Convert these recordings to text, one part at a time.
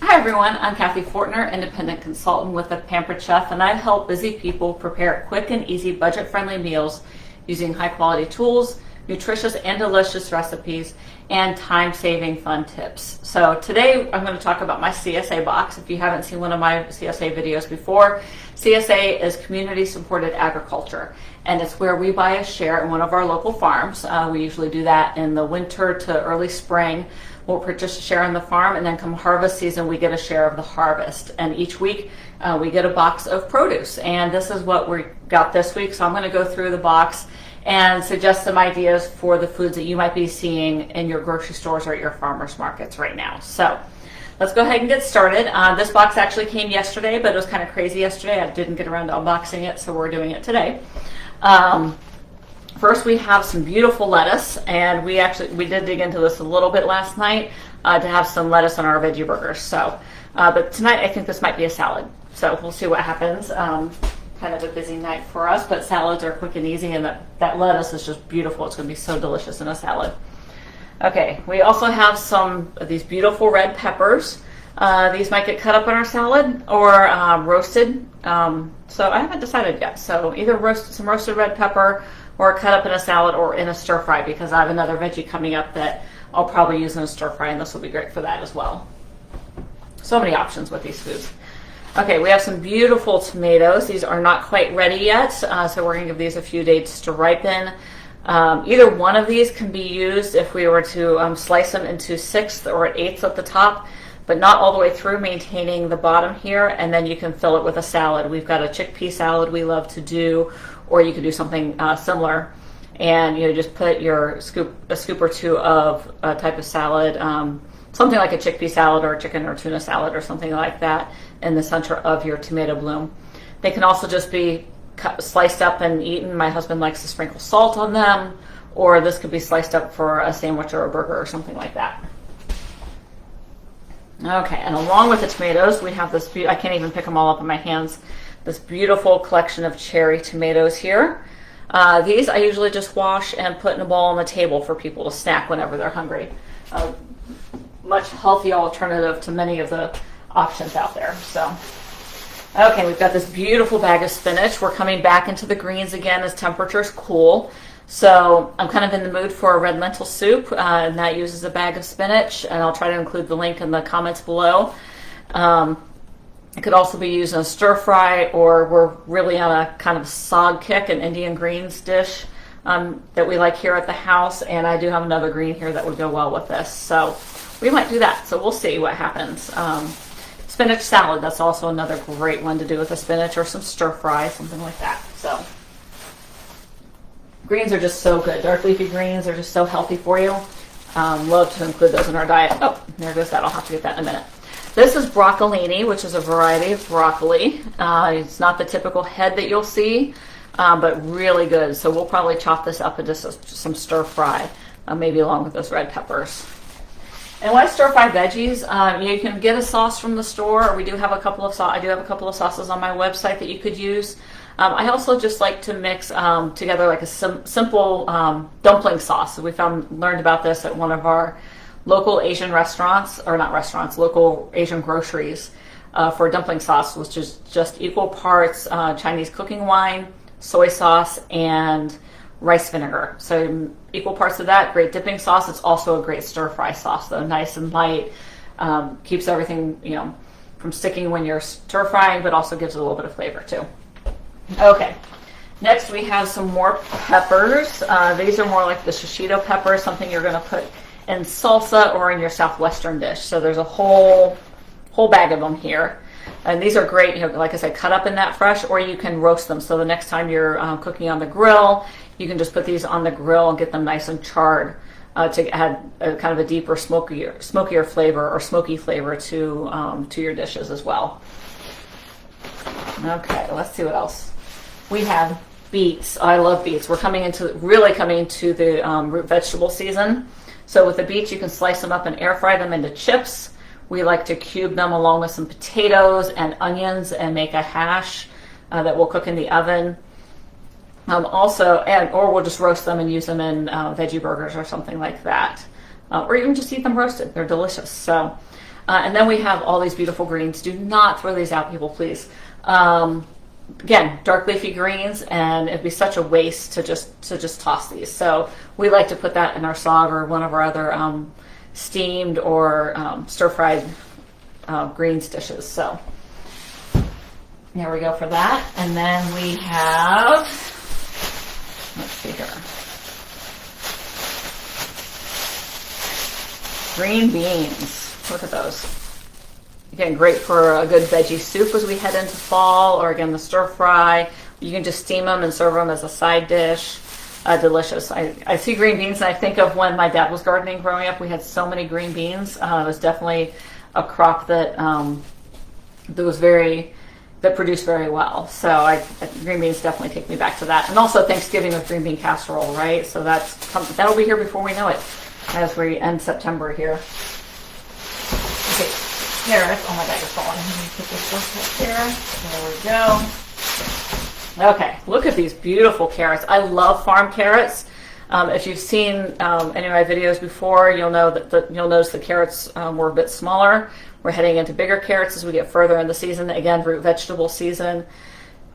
Hi everyone, I'm Kathy Fortner, independent consultant with The Pampered Chef, and I help busy people prepare quick and easy budget-friendly meals using high-quality tools, nutritious and delicious recipes, and time-saving fun tips. So today I'm going to talk about my CSA box. If you haven't seen one of my CSA videos before, CSA is Community Supported Agriculture, and it's where we buy a share in one of our local farms. We usually do that in the winter to early spring. We'll purchase a share on the farm, and then come harvest season, we get a share of the harvest. And each week, we get a box of produce. And this is what we got this week. So I'm going to go through the box and suggest some ideas for the foods that you might be seeing in your grocery stores or at your farmers markets right now. So let's go ahead and get started. This box actually came yesterday, but it was kind of crazy yesterday. I didn't get around to unboxing it, so we're doing it today. First, we have some beautiful lettuce, and we did dig into this a little bit last night to have some lettuce on our veggie burgers. So, but tonight I think this might be a salad. So we'll see what happens. Kind of a busy night for us, but salads are quick and easy, and that lettuce is just beautiful. It's going to be so delicious in a salad. Okay, we also have some of these beautiful red peppers. These might get cut up in our salad or roasted. So I haven't decided yet. So either some roasted red pepper or cut up in a salad or in a stir fry, because I have another veggie coming up that I'll probably use in a stir fry, and this will be great for that as well. So many options with these foods. Okay, we have some beautiful tomatoes. These are not quite ready yet, so we're going to give these a few days to ripen. Either one of these can be used if we were to slice them into 1/6 or 1/8 at the top, but not all the way through, maintaining the bottom here, and then you can fill it with a salad. We've got a chickpea salad we love to do, or you could do something similar, and just put a scoop or two of a type of salad, something like a chickpea salad or a chicken or tuna salad or something like that, in the center of your tomato bloom. They can also just be sliced up and eaten. My husband likes to sprinkle salt on them, or this could be sliced up for a sandwich or a burger or something like that. Okay, and along with the tomatoes, we have this, I can't even pick them all up in my hands, this beautiful collection of cherry tomatoes here. These I usually just wash and put in a bowl on the table for people to snack whenever they're hungry. Much healthier alternative to many of the options out there. So, okay, we've got this beautiful bag of spinach. We're coming back into the greens again as temperatures cool. So I'm kind of in the mood for a red lentil soup, and that uses a bag of spinach, and I'll try to include the link in the comments below. It could also be used in a stir fry, or we're really on a kind of sog kick, an Indian greens dish that we like here at the house, and I do have another green here that would go well with this. So we might do that. So we'll see what happens. Spinach salad, that's also another great one to do with a spinach, or some stir fry, something like that. So greens are just so good. Dark leafy greens are just so healthy for you. Love to include those in our diet. Oh, there goes that. I'll have to get that in a minute. This is broccolini, which is a variety of broccoli. It's not the typical head that you'll see, but really good. So we'll probably chop this up into some stir fry, maybe along with those red peppers. And when I stir fry veggies, you can get a sauce from the store, or we do have a couple of I do have a couple of sauces on my website that you could use. I also just like to mix together like a simple dumpling sauce. So we learned about this at one of our local Asian restaurants, or not restaurants, local Asian groceries, for dumpling sauce, which is just equal parts Chinese cooking wine, soy sauce, and rice vinegar. So equal parts of that, great dipping sauce. It's also a great stir fry sauce, though, nice and light, keeps everything from sticking when you're stir frying, but also gives it a little bit of flavor too. Okay, next we have some more peppers. These are more like the shishito pepper, something you're going to put in salsa or in your southwestern dish. So there's a whole bag of them here, and these are great. Like I said, cut up in that fresh, or you can roast them. So the next time you're cooking on the grill, you can just put these on the grill and get them nice and charred to add kind of a deeper, smokier flavor, or smoky flavor to your dishes as well. Okay, let's see what else. We have beets. I love beets. We're really coming into the root vegetable season. So with the beets, you can slice them up and air fry them into chips. We like to cube them along with some potatoes and onions and make a hash that we'll cook in the oven. Or we'll just roast them and use them in veggie burgers or something like that. Or even just eat them roasted. They're delicious. So And then we have all these beautiful greens. Do not throw these out, people, please. Again, dark leafy greens, and it'd be such a waste to just toss these. So we like to put that in our sog or one of our other steamed or stir-fried greens dishes. So there we go for that. And then we have, let's see here, green beans. Look at those. Again, great for a good veggie soup as we head into fall, or again, the stir fry. You can just steam them and serve them as a side dish. Delicious. I see green beans and I think of when my dad was gardening growing up. We had so many green beans. It was definitely a crop that that produced very well. So green beans definitely take me back to that. And also Thanksgiving with green bean casserole, right? So that'll be here before we know it, as we end September here. Okay, carrots. Oh, my bag is falling. Let me put this stuff up here. There we go. Okay, look at these beautiful carrots. I love farm carrots. If you've seen any of my videos before, you'll know that you'll notice the carrots were a bit smaller. We're heading into bigger carrots as we get further in the season. Again, root vegetable season.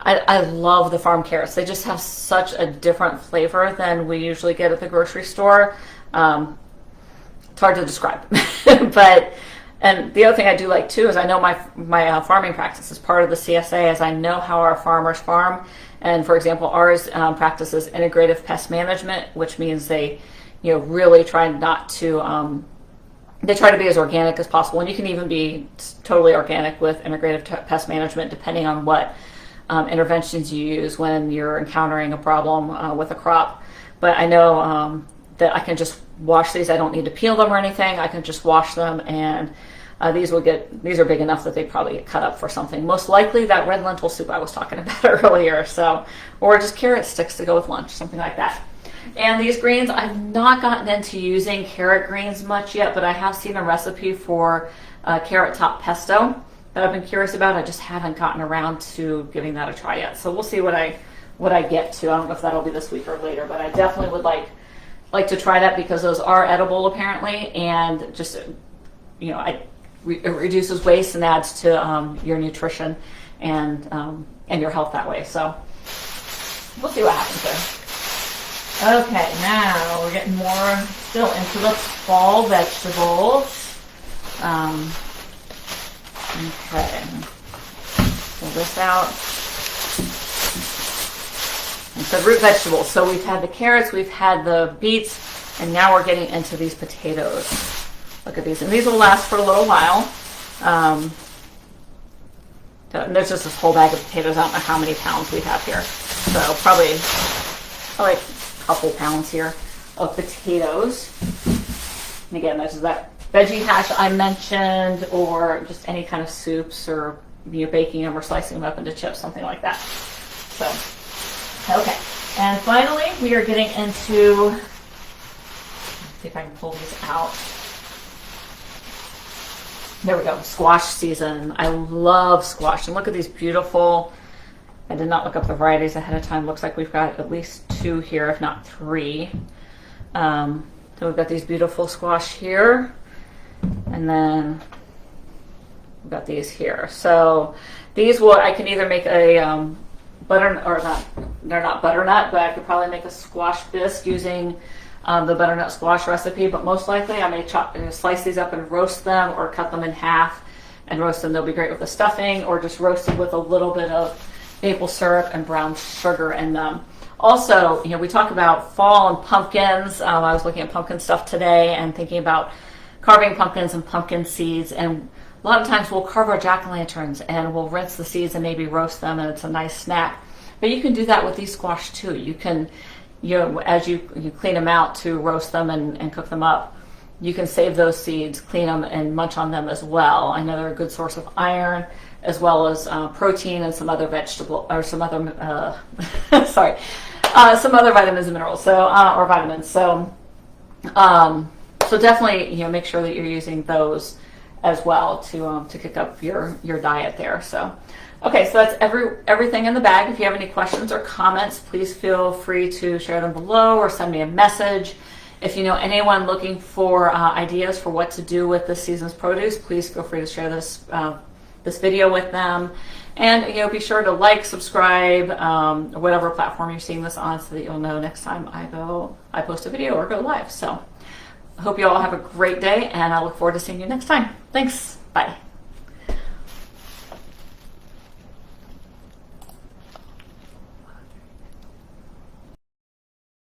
I love the farm carrots. They just have such a different flavor than we usually get at the grocery store. It's hard to describe, and the other thing I do like too is I know my farming practice is part of the CSA, as I know how our farmers farm. And for example, ours practices integrative pest management, which means they, really try not to. They try to be as organic as possible, and you can even be totally organic with integrative pest management, depending on what interventions you use when you're encountering a problem with a crop. But I know that I can just wash these. I don't need to peel them or anything. I can just wash them, and these are big enough that they probably get cut up for something. Most likely that red lentil soup I was talking about earlier. So, or just carrot sticks to go with lunch, something like that. And these greens, I've not gotten into using carrot greens much yet, but I have seen a recipe for carrot top pesto that I've been curious about. I just haven't gotten around to giving that a try yet. So we'll see what I get to. I don't know if that'll be this week or later, but I definitely would like to try that, because those are edible apparently, and just it reduces waste and adds to your nutrition and your health that way. So we'll see what happens there. Okay, now we're getting more still into the fall vegetables. Okay, pull this out. And so root vegetables. So we've had the carrots, we've had the beets, and now we're getting into these potatoes. Look at these, and these will last for a little while. There's just this whole bag of potatoes. I don't know how many pounds we have here. So probably like couple pounds here of potatoes. And again, this is that veggie hash I mentioned, or just any kind of soups, or baking them or slicing them up into chips, something like that. So, okay. And finally, we are getting into, let's see if I can pull these out. There we go, squash season. I love squash. And look at these beautiful, I did not look up the varieties ahead of time. Looks like we've got at least 2 here, if not 3. So we've got these beautiful squash here, and then we've got these here. So these I can either make a they're not butternut, but I could probably make a squash bisque using the butternut squash recipe. But most likely I may slice these up and roast them, or cut them in half and roast them. They'll be great with the stuffing, or just roasted with a little bit of maple syrup and brown sugar in them. Also, we talk about fall and pumpkins. I was looking at pumpkin stuff today and thinking about carving pumpkins and pumpkin seeds. And a lot of times we'll carve our jack-o'-lanterns and we'll rinse the seeds and maybe roast them, and it's a nice snack. But you can do that with these squash too. You can, as you clean them out to roast them and cook them up, you can save those seeds, clean them, and munch on them as well. I know they're a good source of iron, as well as protein and some other vegetable, or some other, some other vitamins and minerals. So, or vitamins. So, so definitely, make sure that you're using those as well to kick up your diet there. So, okay, so that's everything in the bag. If you have any questions or comments, please feel free to share them below or send me a message. If you know anyone looking for ideas for what to do with this season's produce, please feel free to share this this video with them. And be sure to like, subscribe, or whatever platform you're seeing this on, so that you'll know next time I post a video or go live. So I hope you all have a great day, and I look forward to seeing you next time. Thanks. Bye.